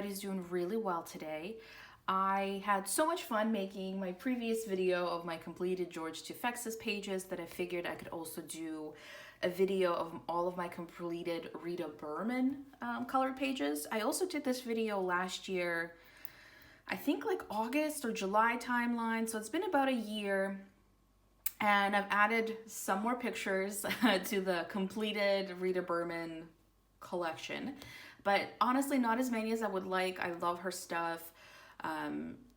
everybody's doing really well today. I had so much fun making my previous video of my completed George Tufexis pages that I figured I could also do a video of all of my completed Rita Berman colored pages. I also did this video last year, I think like August or July timeline, so it's been about a year. And I've added some more pictures to the completed Rita Berman collection, but honestly not as many as I would like. I love her stuff.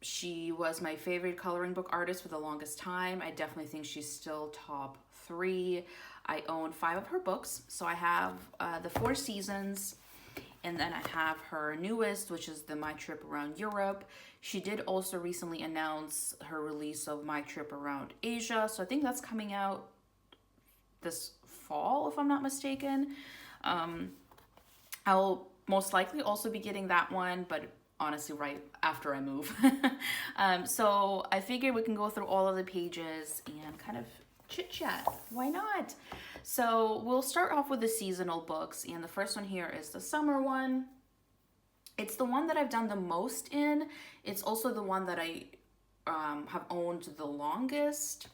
She was my favorite coloring book artist for the longest time. I definitely think she's still top 3. I own 5 of her books. So I have the 4 Seasons, and then I have her newest, which is the My Trip Around Europe. She did also recently announce her release of My Trip Around Asia. So I think that's coming out this fall, if I'm not mistaken. I'll most likely also be getting that one, but honestly right after I move. So I figured we can go through all of the pages and kind of chit chat. Why not? So we'll start off with the seasonal books, and the first one here is the summer one. It's the one that I've done the most in. It's also the one that I have owned the longest.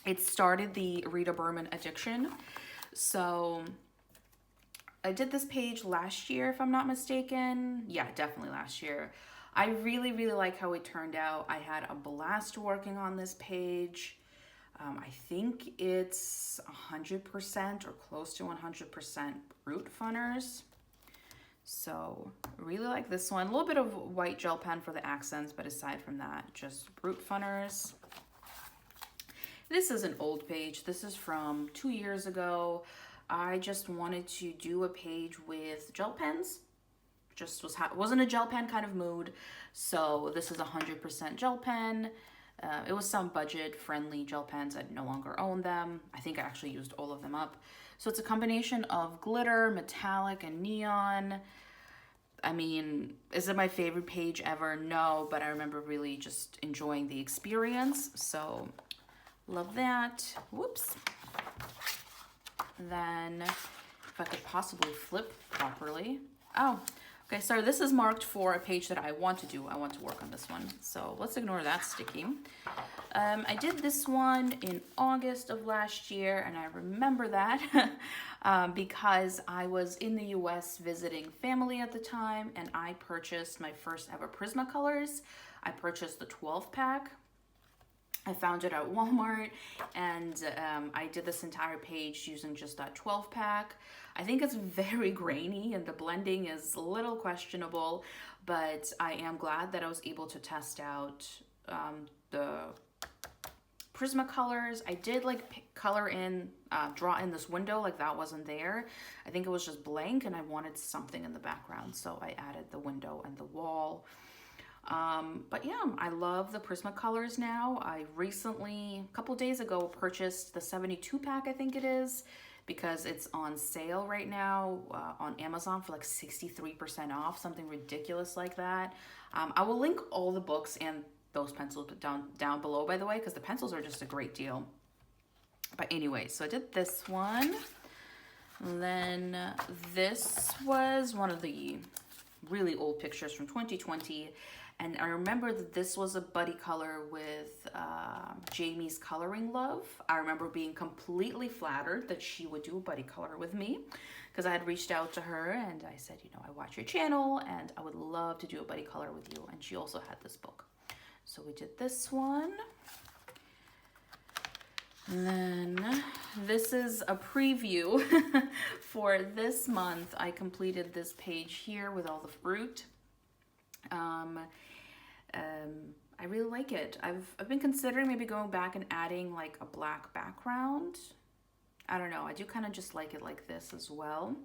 It started the Rita Berman addiction. So I did this page last year, if I'm not mistaken. Yeah, definitely last year. I really, really like how it turned out. I had a blast working on this page. I think it's 100% or close to 100% root funners. So really like this one. A little bit of white gel pen for the accents, but aside from that, just root funners. This is an old page. This is from 2 years ago. I just wanted to do a page with gel pens. Just wasn't a gel pen kind of mood. So this is 100% gel pen. It was some budget-friendly gel pens. I no longer own them. I think I actually used all of them up. So it's a combination of glitter, metallic, and neon. I mean, is it my favorite page ever? No, but I remember really just enjoying the experience. So love that. Whoops. Then, if I could possibly flip properly. Oh, okay, so this is marked for a page that I want to do. I want to work on this one. So let's ignore that sticky. I did this one in August of last year, and I remember that because I was in the US visiting family at the time, and I purchased my first ever Prismacolors. I purchased the 12-pack. I found it at Walmart, and I did this entire page using just that 12-pack. I think it's very grainy and the blending is a little questionable, but I am glad that I was able to test out the Prismacolors. I did like color in, draw in this window, like that wasn't there. I think it was just blank and I wanted something in the background, so I added the window and the wall. But yeah, I love the Prismacolors now. I recently, a couple days ago, purchased the 72-pack, I think it is, because it's on sale right now on Amazon for like 63% off, something ridiculous like that. I will link all the books and those pencils down below, by the way, because the pencils are just a great deal. But anyway, so I did this one. And then this was one of the really old pictures from 2020. And I remember that this was a buddy color with Jamie's Coloring Love. I remember being completely flattered that she would do a buddy color with me, because I had reached out to her and I said, you know, I watch your channel and I would love to do a buddy color with you. And she also had this book. So we did this one. And then this is a preview for this month. I completed this page here with all the fruit. I really like it. I've been considering maybe going back and adding like a black background. I don't know. I do kind of just like it like this as well.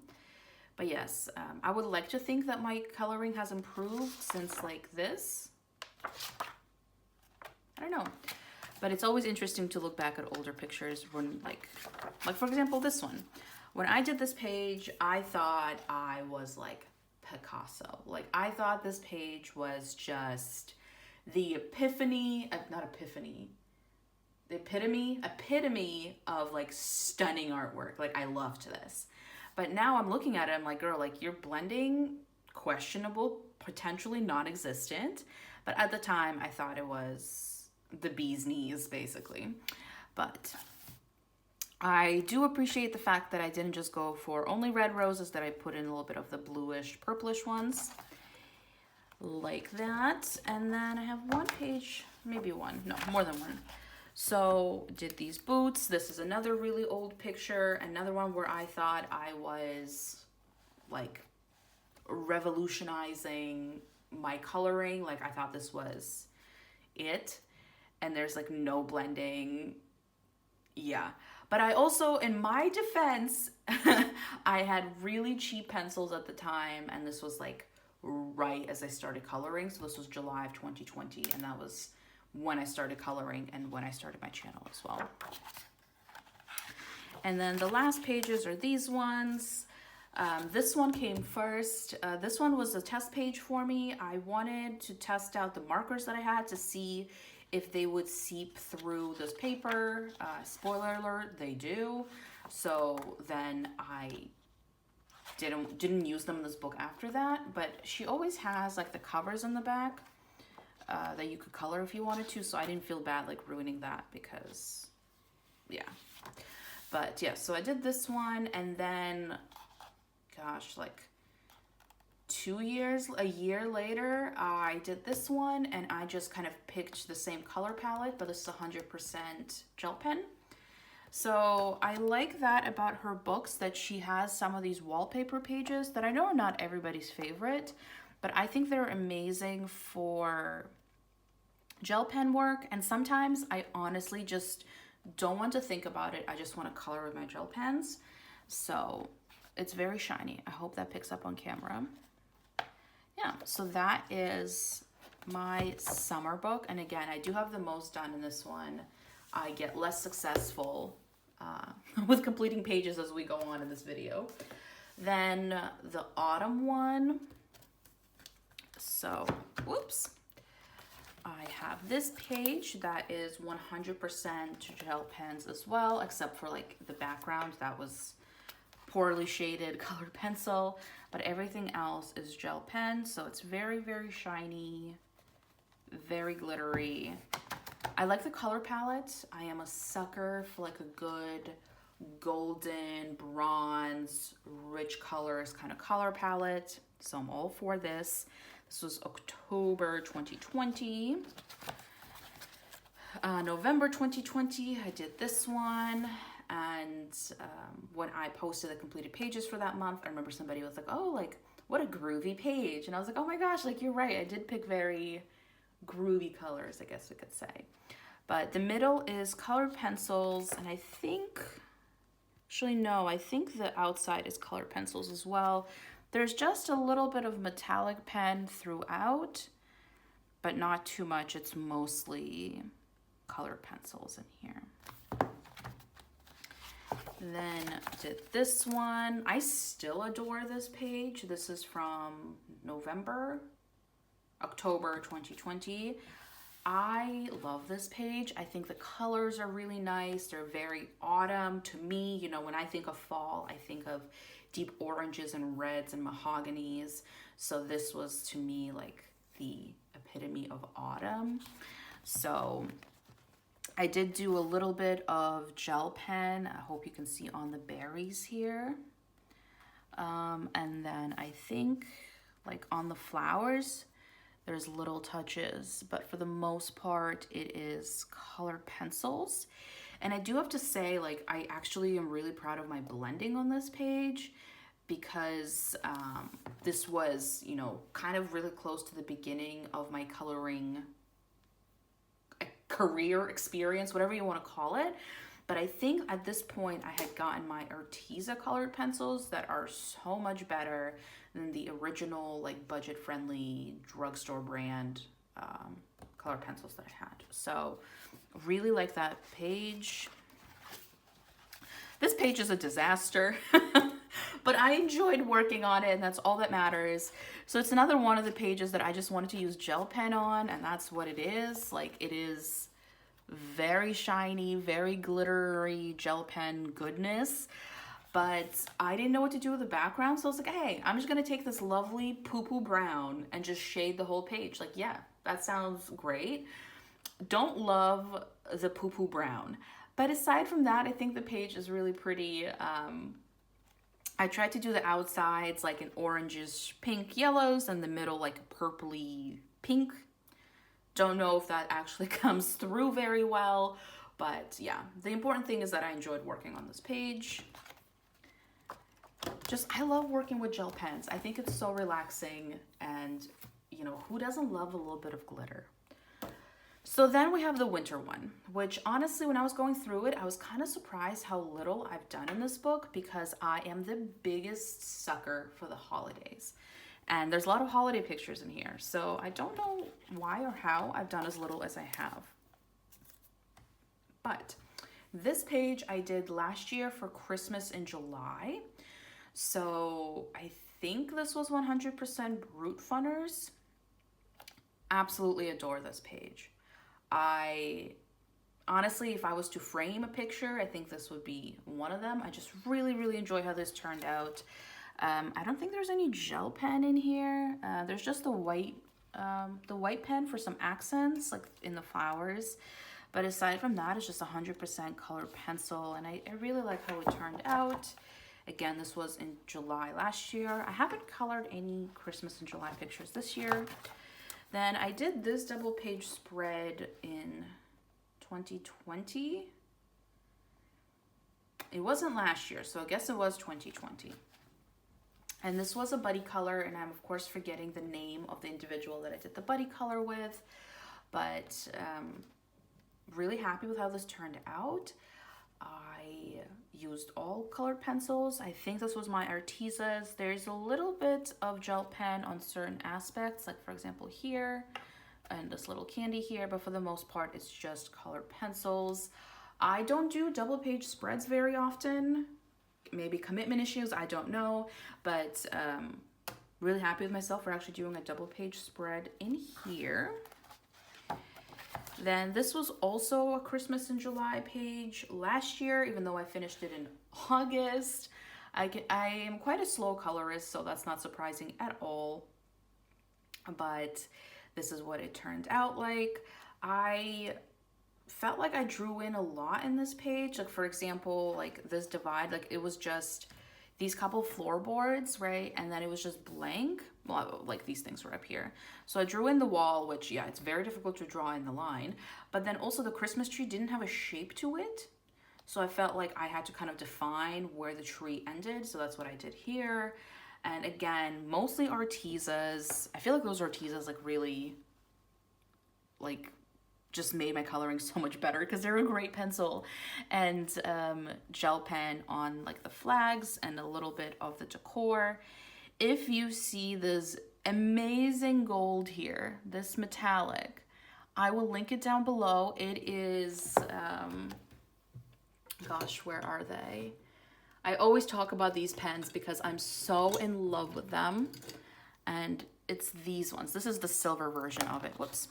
But yes, I would like to think that my coloring has improved since like this. I don't know. But it's always interesting to look back at older pictures when like for example, this one. When I did this page, I thought I was like Picasso. Like I thought this page was just the epitome of like stunning artwork. Like I loved this. But now I'm looking at it, I'm like, girl, like you're blending questionable potentially non-existent, but at the time I thought it was the bee's knees basically. But I do appreciate the fact that I didn't just go for only red roses, that I put in a little bit of the bluish purplish ones like that. And then I have one page, maybe one, no, more than one. So did these boots. This is another really old picture, another one where I thought I was like revolutionizing my coloring. Like I thought this was it, and there's like no blending. Yeah, but I also, in my defense, I had really cheap pencils at the time, and this was like right as I started coloring. So this was July of 2020, and that was when I started coloring and when I started my channel as well. And then the last pages are these ones. This one came first. This one was a test page for me. I wanted to test out the markers that I had to see if they would seep through this paper. Spoiler alert, they do. So then I didn't use them in this book after that, but she always has like the covers in the back that you could color if you wanted to, so I didn't feel bad like ruining that, because yeah. But yeah, so I did this one, and then gosh, like a year later, I did this one, and I just kind of picked the same color palette, but this is 100% gel pen. So I like that about her books, that she has some of these wallpaper pages that I know are not everybody's favorite, but I think they're amazing for gel pen work. And sometimes I honestly just don't want to think about it. I just want to color with my gel pens. So it's very shiny. I hope that picks up on camera. Yeah, so that is my summer book. And again, I do have the most done in this one. I get less successful with completing pages as we go on in this video. Then the autumn one. So, whoops. I have this page that is 100% gel pens as well, except for like the background that was poorly shaded colored pencil, but everything else is gel pen. So it's very, very shiny, very glittery. I like the color palette. I am a sucker for like a good golden, bronze, rich colors kind of color palette. So I'm all for this. This was October 2020. November 2020, I did this one. And when I posted the completed pages for that month, I remember somebody was like, oh, like, what a groovy page. And I was like, oh my gosh, like, you're right. I did pick very groovy colors, I guess we could say. But the middle is colored pencils, and I think, actually no, I think the outside is colored pencils as well. There's just a little bit of metallic pen throughout, but not too much. It's mostly colored pencils in here. Then did this one. I still adore this page. This is from October 2020. I love this page. I think the colors are really nice. They're very autumn to me. You know, when I think of fall, I think of deep oranges and reds and mahoganies. So this was to me like the epitome of autumn. So I did do a little bit of gel pen. I hope you can see on the berries here. And then I think like on the flowers, there's little touches, but for the most part, it is colored pencils. And I do have to say, like, I actually am really proud of my blending on this page, because this was, you know, kind of really close to the beginning of my coloring career experience, whatever you want to call it. But I think at this point I had gotten my Arteza colored pencils that are so much better than the original like budget friendly drugstore brand colored pencils that I had. So really like that page. This page is a disaster, but I enjoyed working on it, and that's all that matters. So it's another one of the pages that I just wanted to use gel pen on, and that's what it is. Like, it is very shiny, very glittery gel pen goodness. but I didn't know what to do with the background. So I was like, hey, I'm just gonna take this lovely poo-poo brown and just shade the whole page. Like, yeah, that sounds great. Don't love the poo-poo brown. But aside from that, I think the page is really pretty. I tried to do the outsides like an orangish pink yellows and the middle like purpley pink. Don't know if that actually comes through very well, but yeah, the important thing is that I enjoyed working on this page. I love working with gel pens. I think it's so relaxing, and you know, who doesn't love a little bit of glitter? So then we have the winter one, which honestly, when I was going through it, I was kind of surprised how little I've done in this book because I am the biggest sucker for the holidays. And there's a lot of holiday pictures in here. So I don't know why or how I've done as little as I have. But this page I did last year for Christmas in July. So I think this was 100% Brute Funners. Absolutely adore this page. I honestly, if I was to frame a picture, I think this would be one of them. I just really enjoy how this turned out. I don't think there's any gel pen in here. There's just the white pen for some accents, like in the flowers. But aside from that, it's just 100% colored pencil, and I really like how it turned out. Again, this was in July last year. I haven't colored any Christmas in July pictures this year. Then I did this double page spread in 2020. It wasn't last year, so I guess it was 2020. And this was a buddy color, and I'm of course forgetting the name of the individual that I did the buddy color with, but really happy with how this turned out. I used all colored pencils. I think this was my Artezas. There's a little bit of gel pen on certain aspects, like for example here, and this little candy here, but for the most part, it's just colored pencils. I don't do double page spreads very often. Maybe commitment issues, I don't know, but really happy with myself for actually doing a double page spread in here. Then this was also a Christmas in July page last year, even though I finished it in August. I am quite a slow colorist, so that's not surprising at all. But this is what it turned out like. I felt like I drew in a lot in this page. Like for example, like this divide, like it was just these couple floorboards, right? And then it was just blank. Well, like these things were up here. So I drew in the wall, which yeah, it's very difficult to draw in the line. But then also the Christmas tree didn't have a shape to it. So I felt like I had to kind of define where the tree ended. So that's what I did here. And again, mostly Artezas. I feel like those Artezas like really like just made my coloring so much better because they're a great pencil. And gel pen on like the flags and a little bit of the decor. If you see this amazing gold here, this metallic, I will link it down below. It is, gosh, where are they? I always talk about these pens because I'm so in love with them. And it's these ones. This is the silver version of it. Whoops.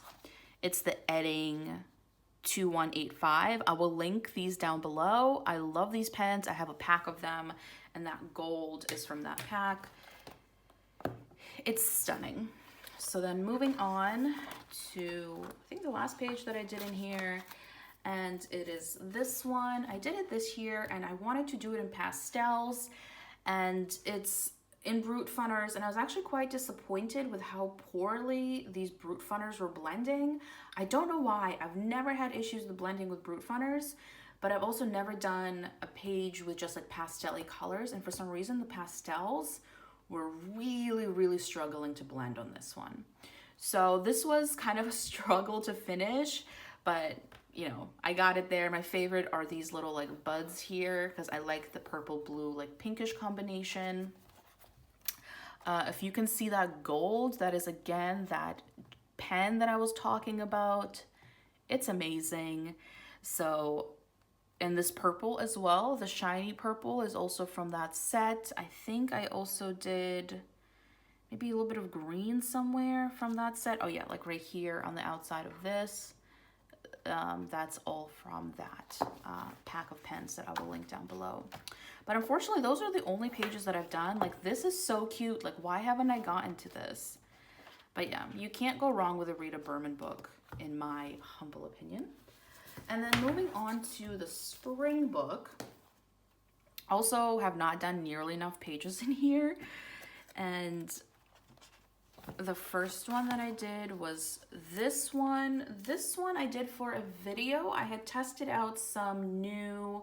It's the Edding 2185. I will link these down below. I love these pens. I have a pack of them, and that gold is from that pack. It's stunning. So then moving on to, I think the last page that I did in here, and it is this one. I did it this year, and I wanted to do it in pastels, and it's in Brute Funners, and I was actually quite disappointed with how poorly these Brute Funners were blending. I don't know why. I've never had issues with blending with Brute Funners, but I've also never done a page with just like pastel-y colors, and for some reason the pastels were really struggling to blend on this one. So this was kind of a struggle to finish, but you know, I got it there. My favorite are these little like buds here because I like the purple blue like pinkish combination. If you can see that gold, that is again that pen that I was talking about. It's amazing. So, and this purple as well, the shiny purple is also from that set. I think I also did maybe a little bit of green somewhere from that set. Oh yeah, like right here on the outside of this. that's all from that pack of pens that I will link down below. But unfortunately, those are the only pages that I've done. Like, this is so cute. Like, why haven't I gotten to this? But yeah, you can't go wrong with a Rita Berman book, in my humble opinion. And then moving on to the spring book. Also have not done nearly enough pages in here. And the first one that I did was this one. This one I did for a video. I had tested out some new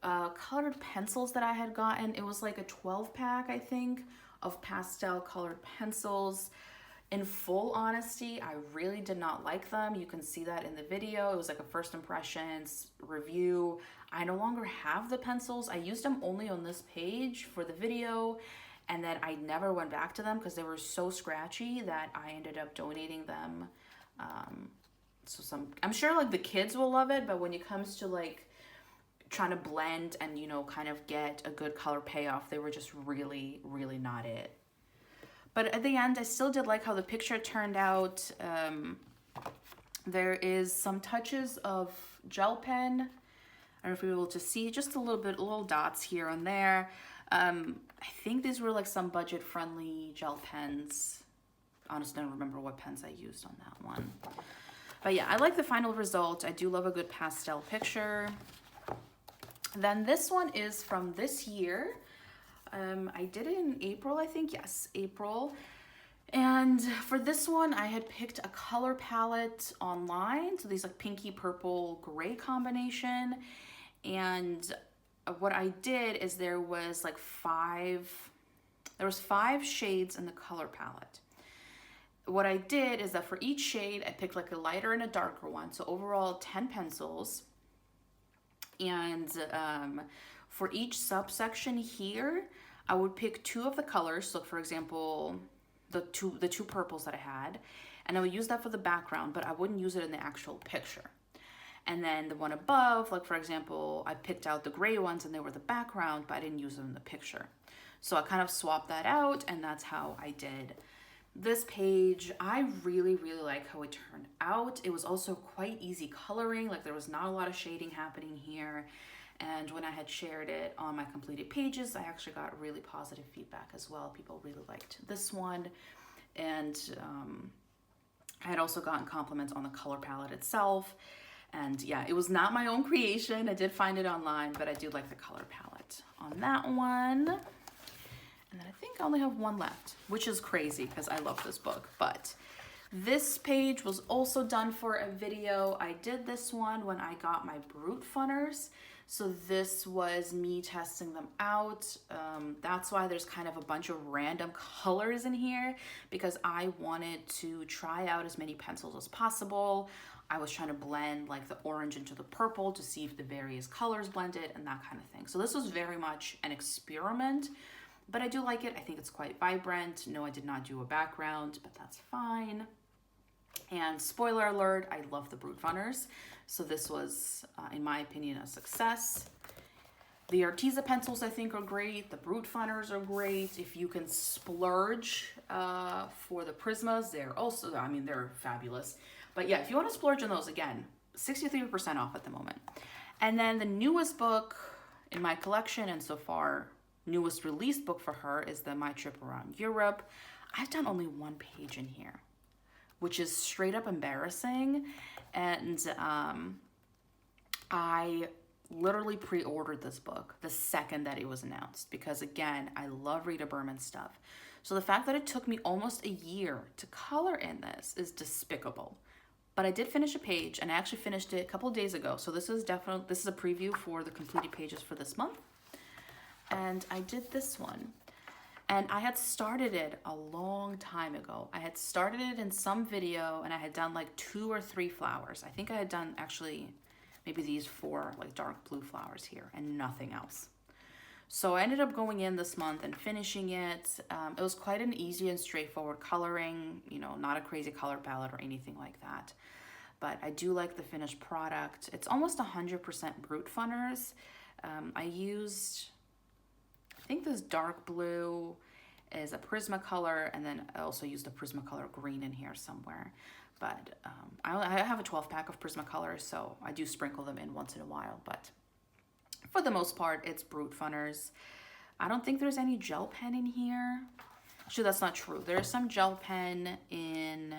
colored pencils that I had gotten. It was like a 12 pack, I think, of pastel colored pencils. In full honesty, I really did not like them. You can see that in the video. It was like a first impressions review. I no longer have the pencils. I used them only on this page for the video, and then I never went back to them because they were so scratchy that I ended up donating them. I'm sure like the kids will love it, but when it comes to like trying to blend and, you know, kind of get a good color payoff, they were just really, really not it. But at the end, I still did like how the picture turned out. There is some touches of gel pen. I don't know if you're able to see just a little bit, little dots here and there. I think these were like some budget-friendly gel pens. Honestly, I don't remember what pens I used on that one. But yeah, I like the final result. I do love a good pastel picture. Then this one is from this year. I did it in April, I think. Yes, April. And for this one, I had picked a color palette online. So these like pinky purple gray combination. And what I did is there was five shades in the color palette. What I did is that for each shade, I picked like a lighter and a darker one. So overall 10 pencils. And for each subsection here, I would pick 2 of the colors. So for example, the two purples that I had, and I would use that for the background, but I wouldn't use it in the actual picture. And then the one above, like for example, I picked out the gray ones and they were the background, but I didn't use them in the picture. So I kind of swapped that out, and that's how I did this page. I really, really like how it turned out. It was also quite easy coloring. Like there was not a lot of shading happening here. And when I had shared it on my completed pages, I actually got really positive feedback as well. People really liked this one. And I had also gotten compliments on the color palette itself. And yeah, it was not my own creation. I did find it online, but I do like the color palette on that one. And then I think I only have one left, which is crazy because I love this book. But this page was also done for a video. I did this one when I got my Brute Funners. So this was me testing them out. That's why there's kind of a bunch of random colors in here, because I wanted to try out as many pencils as possible. I was trying to blend like the orange into the purple to see if the various colors blended and that kind of thing. So this was very much an experiment, but I do like it. I think it's quite vibrant. No, I did not do a background, but that's fine. And spoiler alert, I love the Brute Funners. So this was, in my opinion, a success. The Arteza pencils, I think, are great. The Brute Funners are great. If you can splurge for the Prismas, they're also, I mean, they're fabulous. But yeah, if you want to splurge on those, again, 63% off at the moment. And then the newest book in my collection, and so far, newest released book for her, is the My Trip Around Europe. I've done only one page in here, which is straight up embarrassing. And I literally pre-ordered this book the second that it was announced, because again, I love Rita Berman stuff. So the fact that it took me almost a year to color in this is despicable. But I did finish a page, and I actually finished it a couple of days ago. So this is a preview for the completed pages for this month. And I did this one. And I had started it a long time ago. I had started it in some video, and I had done like 2 or 3 flowers. I think I had done actually maybe these 4 like dark blue flowers here and nothing else. So I ended up going in this month and finishing it. It was quite an easy and straightforward coloring, you know, not a crazy color palette or anything like that. But I do like the finished product. It's almost 100% Brute Funners. I used, I think this dark blue is a Prismacolor, and then I also used a Prismacolor green in here somewhere. But I have a 12 pack of Prismacolor, so I do sprinkle them in once in a while. But for the most part, it's Brute Funners. I don't think there's any gel pen in here. Actually, that's not true. There's some gel pen in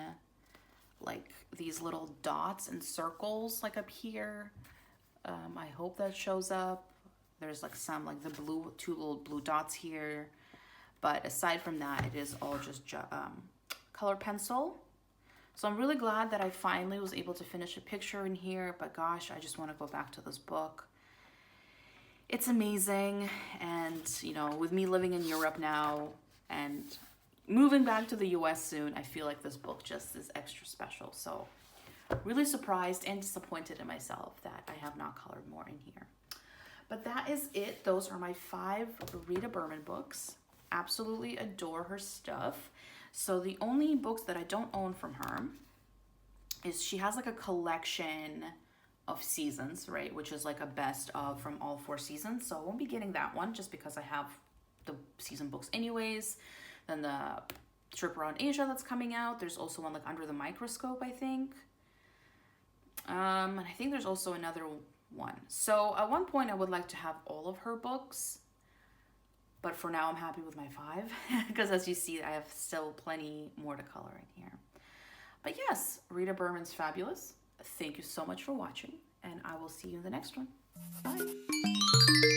like these little dots and circles like up here. I hope that shows up. There's like some like the blue, two little blue dots here. But aside from that, it is all just color pencil. So I'm really glad that I finally was able to finish a picture in here, but gosh, I just want to go back to this book. It's amazing. And, you know, with me living in Europe now and moving back to the US soon, I feel like this book just is extra special. So really surprised and disappointed in myself that I have not colored more in here. But that is it. Those are my 5 Rita Berman books. Absolutely adore her stuff. So the only books that I don't own from her is she has like a collection of seasons, right? Which is like a best of from all 4 seasons. So I won't be getting that one just because I have the season books anyways. Then the Trip Around Asia that's coming out. There's also one like Under the Microscope, I think. And I think there's also another one. So at one point I would like to have all of her books. But for now, I'm happy with my 5 because as you see, I have still plenty more to color in here. But yes, Rita Berman's fabulous. Thank you so much for watching, and I will see you in the next one. Bye.